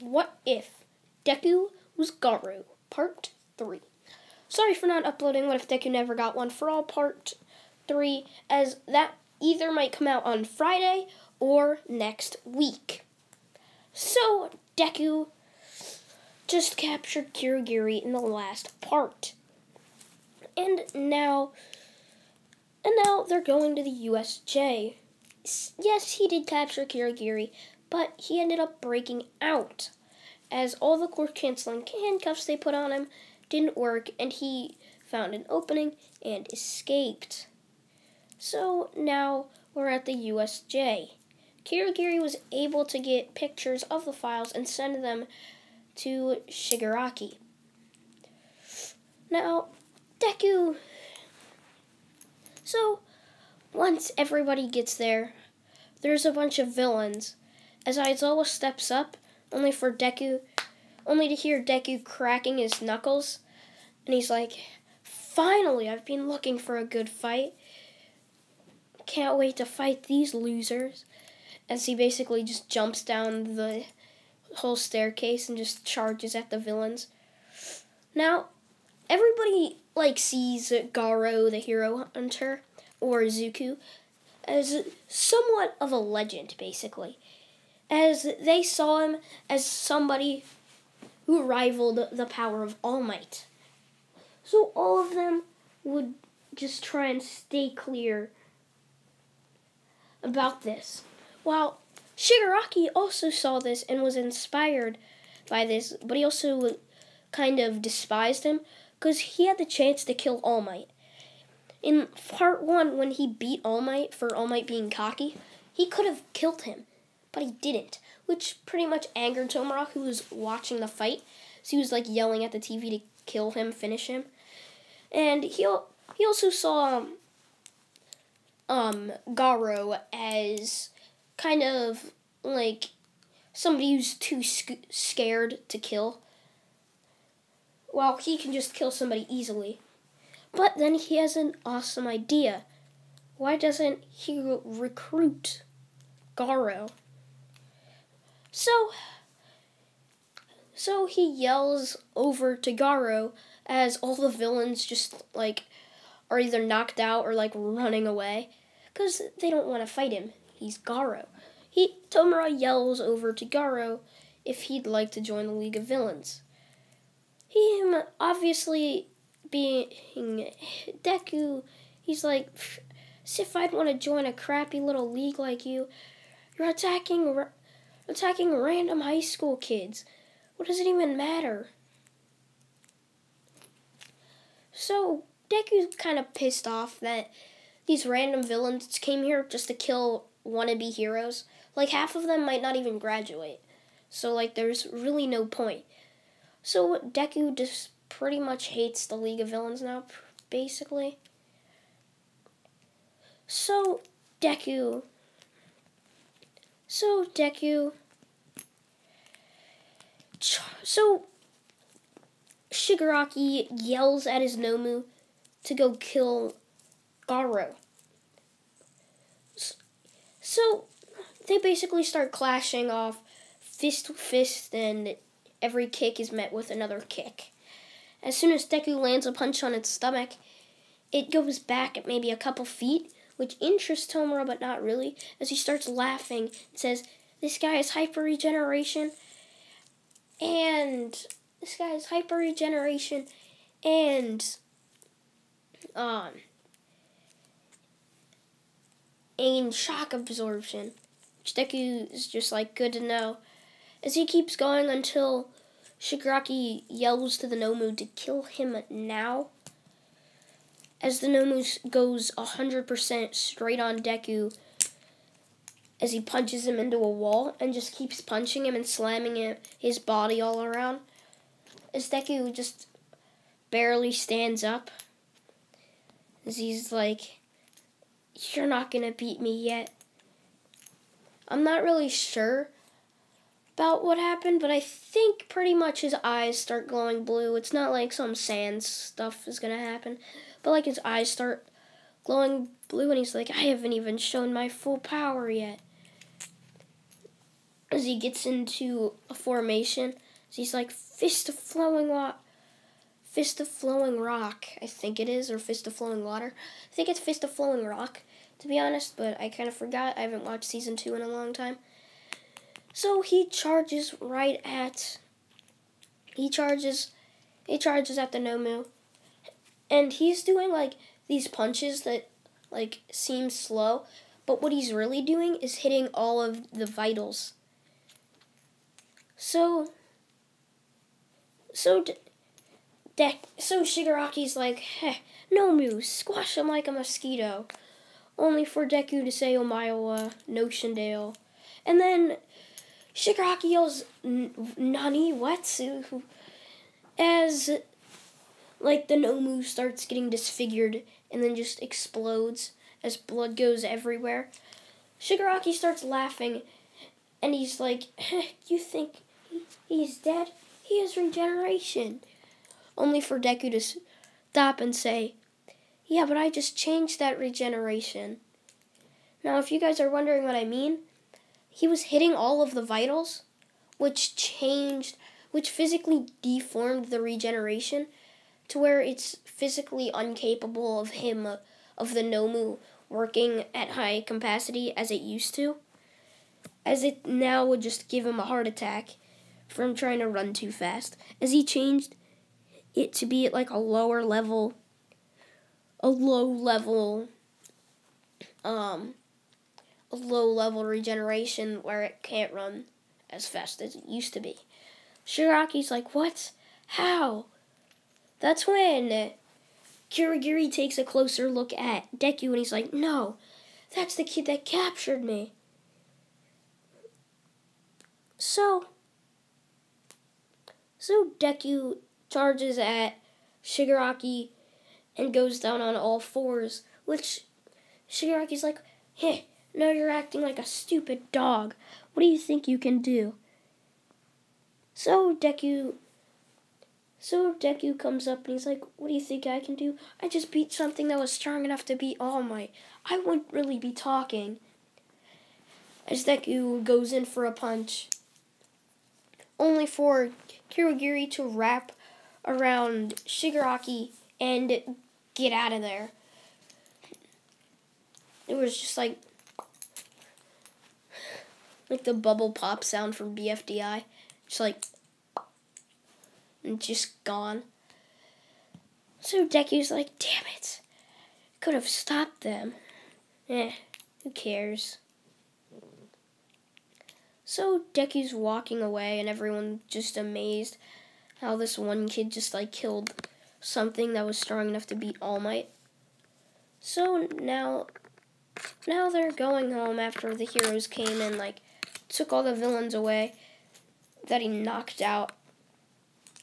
What If Deku Was Garou, Part 3. Sorry for not uploading What If Deku Never Got One for All Part 3, as that either might come out on Friday or next week. So, Deku just captured Kirigiri in the last part. And now they're going to the USJ. Yes, he did capture Kirigiri, but he ended up breaking out, as all the court-canceling handcuffs they put on him didn't work, and he found an opening and escaped. So now we're at the USJ. Kirigiri was able to get pictures of the files and send them to Shigaraki. Now, Deku... So, once everybody gets there, there's a bunch of villains, as Aizawa steps up, only to hear Deku cracking his knuckles, and he's like, "Finally, I've been looking for a good fight. Can't wait to fight these losers," as he basically just jumps down the whole staircase and just charges at the villains. Now, everybody sees Garou, the hero hunter, or Zuko, as somewhat of a legend, basically, as they saw him as somebody who rivaled the power of All Might. So all of them would just try and stay clear about this. While Shigaraki also saw this and was inspired by this, but he also kind of despised him, because he had the chance to kill All Might. In part 1, when he beat All Might for All Might being cocky, he could have killed him, but he didn't, which pretty much angered Tomura, who was watching the fight. So he was yelling at the TV to kill him, finish him. And he also saw Garou as kind of somebody who's too scared to kill, while he can just kill somebody easily. But then he has an awesome idea. Why doesn't he recruit Garou? So he yells over to Garou as all the villains just are either knocked out or running away, because they don't want to fight him. He's Garou. Tomura yells over to Garou if he'd like to join the League of Villains. Him obviously being Deku, he's like, "As if I'd want to join a crappy little league like you. You're attacking random high school kids. What does it even matter?" So Deku's kind of pissed off that these random villains came here just to kill wannabe heroes. Half of them might not even graduate. So there's really no point. So Deku just pretty much hates the League of Villains now, basically. So Shigaraki yells at his Nomu to go kill Garou. So they basically start clashing off fist to fist, and every kick is met with another kick. As soon as Deku lands a punch on its stomach, it goes back at maybe a couple feet, which interests Tomura, but not really, as he starts laughing and says, "This guy is hyper-regeneration, and shock absorption," which Deku is just good to know, as he keeps going until Shigaraki yells to the Nomu to kill him now, as the Nomu goes 100% straight on Deku as he punches him into a wall and just keeps punching him and slamming his body all around, as Deku just barely stands up, as he's like, "You're not gonna beat me yet." I'm not really sure about what happened, but I think pretty much his eyes start glowing blue. It's not some sand stuff is gonna happen, but his eyes start glowing blue, and he's like, "I haven't even shown my full power yet." as he gets into a formation. He's like, fist of flowing rock, I think it is, or fist of flowing water. I think it's fist of flowing rock, to be honest, but I kind of forgot. I haven't watched season 2 in a long time. So he charges at the Nomu, and he's doing like these punches that like seem slow, but what he's really doing is hitting all of the vitals. So Shigaraki's like, hey, Nomu, squash him like a mosquito. Only for Deku to say Omaewa no Shindale. And then Shigaraki yells, Nani, what? As like the Nomu starts getting disfigured and then just explodes as blood goes everywhere. Shigaraki starts laughing and he's like, you think he's dead? He has regeneration. Only for Deku to stop and say, yeah, but I just changed that regeneration. Now, if you guys are wondering what I mean, he was hitting all of the vitals, which physically deformed the regeneration to where it's physically incapable of the Nomu working at high capacity as it used to, as it now would just give him a heart attack from trying to run too fast, as he changed it to be at like a low level regeneration where it can't run as fast as it used to be. Shigaraki's like, what? How? That's when Kirigiri takes a closer look at Deku and he's like, no, that's the kid that captured me. So Deku charges at Shigaraki and goes down on all fours, which Shigaraki's like, hey, now you're acting like a stupid dog. What do you think you can do? So Deku comes up and he's like, what do you think I can do? I just beat something that was strong enough to beat All Might. I wouldn't really be talking. As Deku goes in for a punch, only for Kirigiri to wrap around Shigaraki and get out of there. It was just like the bubble pop sound from BFDI. Just like, and just gone. So Deku's like, damn it. Could have stopped them. Who cares? So Deku's walking away and everyone's just amazed how this one kid just like killed something that was strong enough to beat All Might. So now they're going home after the heroes came and like took all the villains away that he knocked out.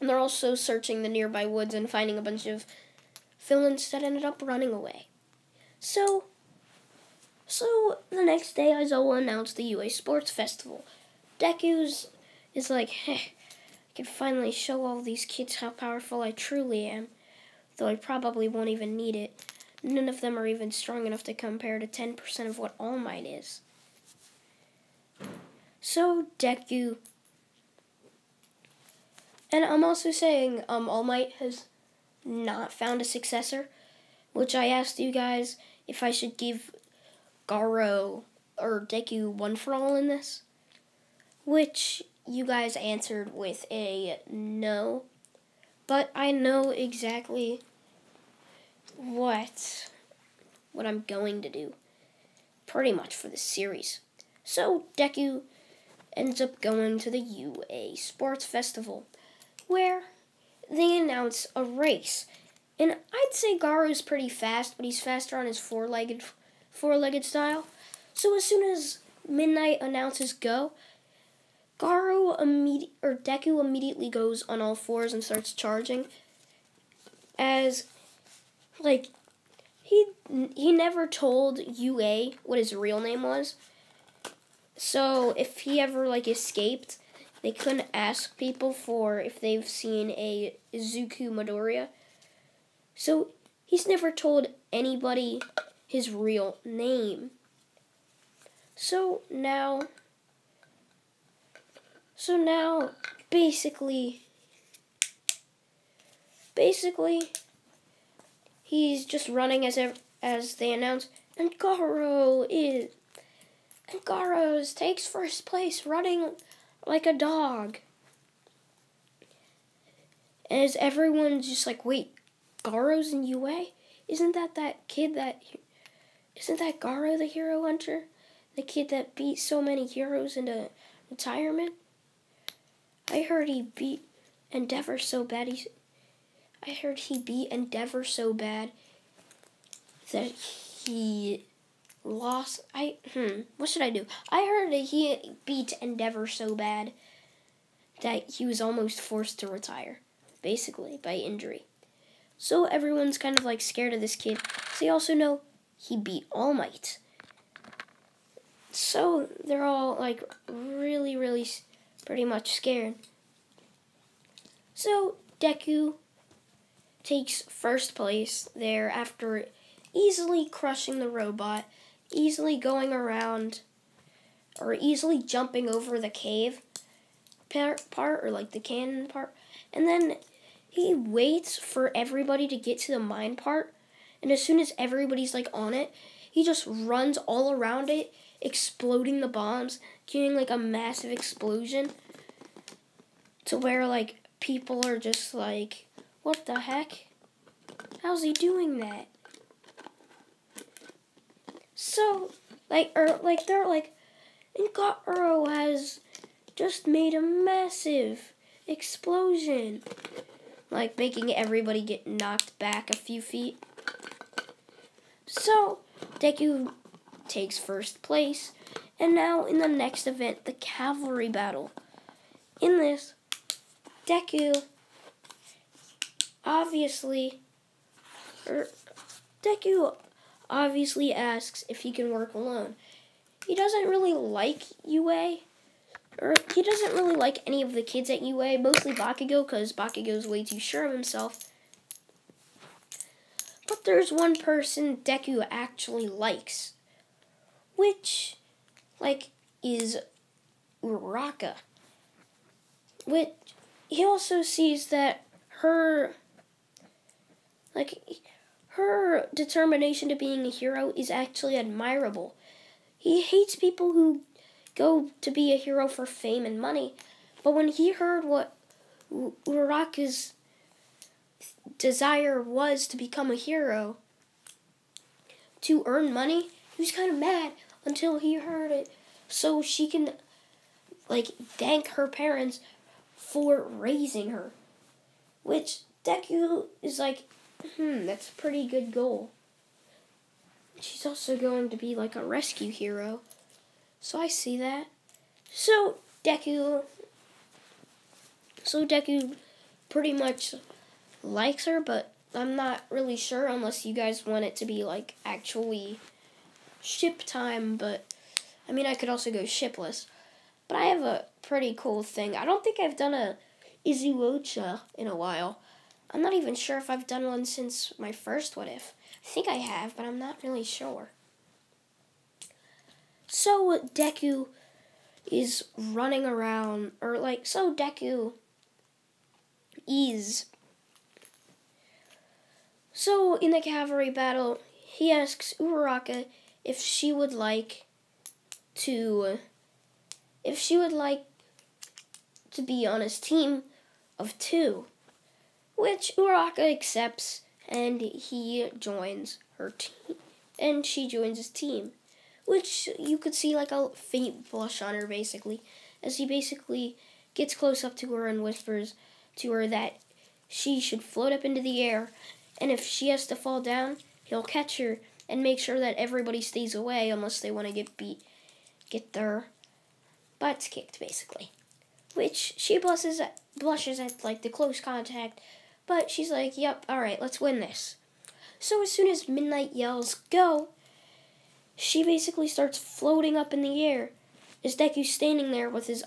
And they're also searching the nearby woods and finding a bunch of villains that ended up running away. So the next day, Aizawa announced the UA Sports Festival. Deku's is like, hey, I can finally show all these kids how powerful I truly am, though I probably won't even need it. None of them are even strong enough to compare to 10% of what All Might is. So Deku, and I'm also saying All Might has not found a successor, which I asked you guys if I should give Garou or Deku one for all in this, which you guys answered with a no, but I know exactly what I'm going to do, pretty much for this series. So Deku ends up going to the UA Sports Festival, where they announce a race. And I'd say Garou's pretty fast, but he's faster on his four-legged style. So as soon as midnight announces go, Deku immediately goes on all fours and starts charging. As like he never told UA what his real name was. So if he ever escaped, they couldn't ask people for if they've seen a Izuku Midoriya. So he's never told anybody his real name. So now So now, basically, he's just running as they announce, and Garou takes first place, running like a dog. As everyone's just like, wait, Garou's in UA? Isn't that Garou the hero hunter? The kid that beat so many heroes into retirement? I heard he beat Endeavor so bad that he lost. What should I do? I heard that he beat Endeavor so bad that he was almost forced to retire, basically, by injury. So everyone's kind of like scared of this kid. So they also know he beat All Might. So they're all like really, really pretty much scared. So Deku takes first place there after easily crushing the robot, easily going around, or easily jumping over the cave part, or like the cannon part. And then he waits for everybody to get to the mine part, and as soon as everybody's like on it, he just runs all around it, exploding the bombs, doing like a massive explosion to where like people are just like, what the heck? How's he doing that? So they're like, and Garou has just made a massive explosion, like making everybody get knocked back a few feet. So Deku takes first place, and now in the next event, the cavalry battle. In this, Deku obviously asks if he can work alone. He doesn't really like UA, or he doesn't really like any of the kids at UA, mostly Bakugo, because Bakugo's way too sure of himself. But there's one person Deku actually likes, which, is Uraraka. Which, he also sees that her determination to being a hero is actually admirable. He hates people who go to be a hero for fame and money, but when he heard what Uraraka's desire was to become a hero, to earn money, he was kind of mad until he heard it, so she can thank her parents for raising her. Which Deku is like, that's a pretty good goal. She's also going to be like a rescue hero, so I see that. So Deku pretty much likes her, but I'm not really sure unless you guys want it to be like actually ship time, but I mean I could also go shipless. But I have a pretty cool thing. I don't think I've done a Izuocha in a while. I'm not even sure if I've done one since my first What If. I think I have, but I'm not really sure. So Deku is running around, Deku is... So in the cavalry battle, he asks Uraraka if she would like to be on his team of 2, which Uraraka accepts, and he joins her team, and she joins his team, which you could see like a faint blush on her basically, as he basically gets close up to her and whispers to her that she should float up into the air, and if she has to fall down, he'll catch her and make sure that everybody stays away unless they want to get their butts kicked, basically. Which she blushes at the close contact, but she's like, yep, alright, let's win this. So as soon as Midnight yells, go, she basically starts floating up in the air, as Deku's standing there with his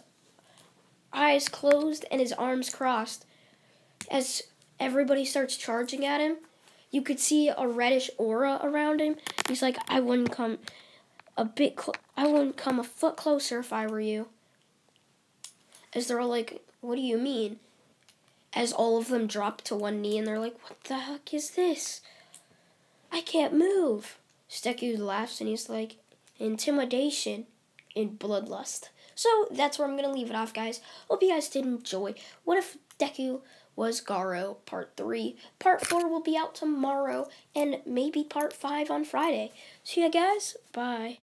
eyes closed and his arms crossed. As everybody starts charging at him, you could see a reddish aura around him. He's like, I wouldn't come a foot closer if I were you. as they're all like, what do you mean? As all of them drop to one knee and they're like, what the heck is this? I can't move. Deku laughs and he's like, intimidation and bloodlust. So that's where I'm going to leave it off, guys. Hope you guys did enjoy. What if Deku was Garou, part 3. Part 4 will be out tomorrow, and maybe part 5 on Friday. See ya, guys. Bye.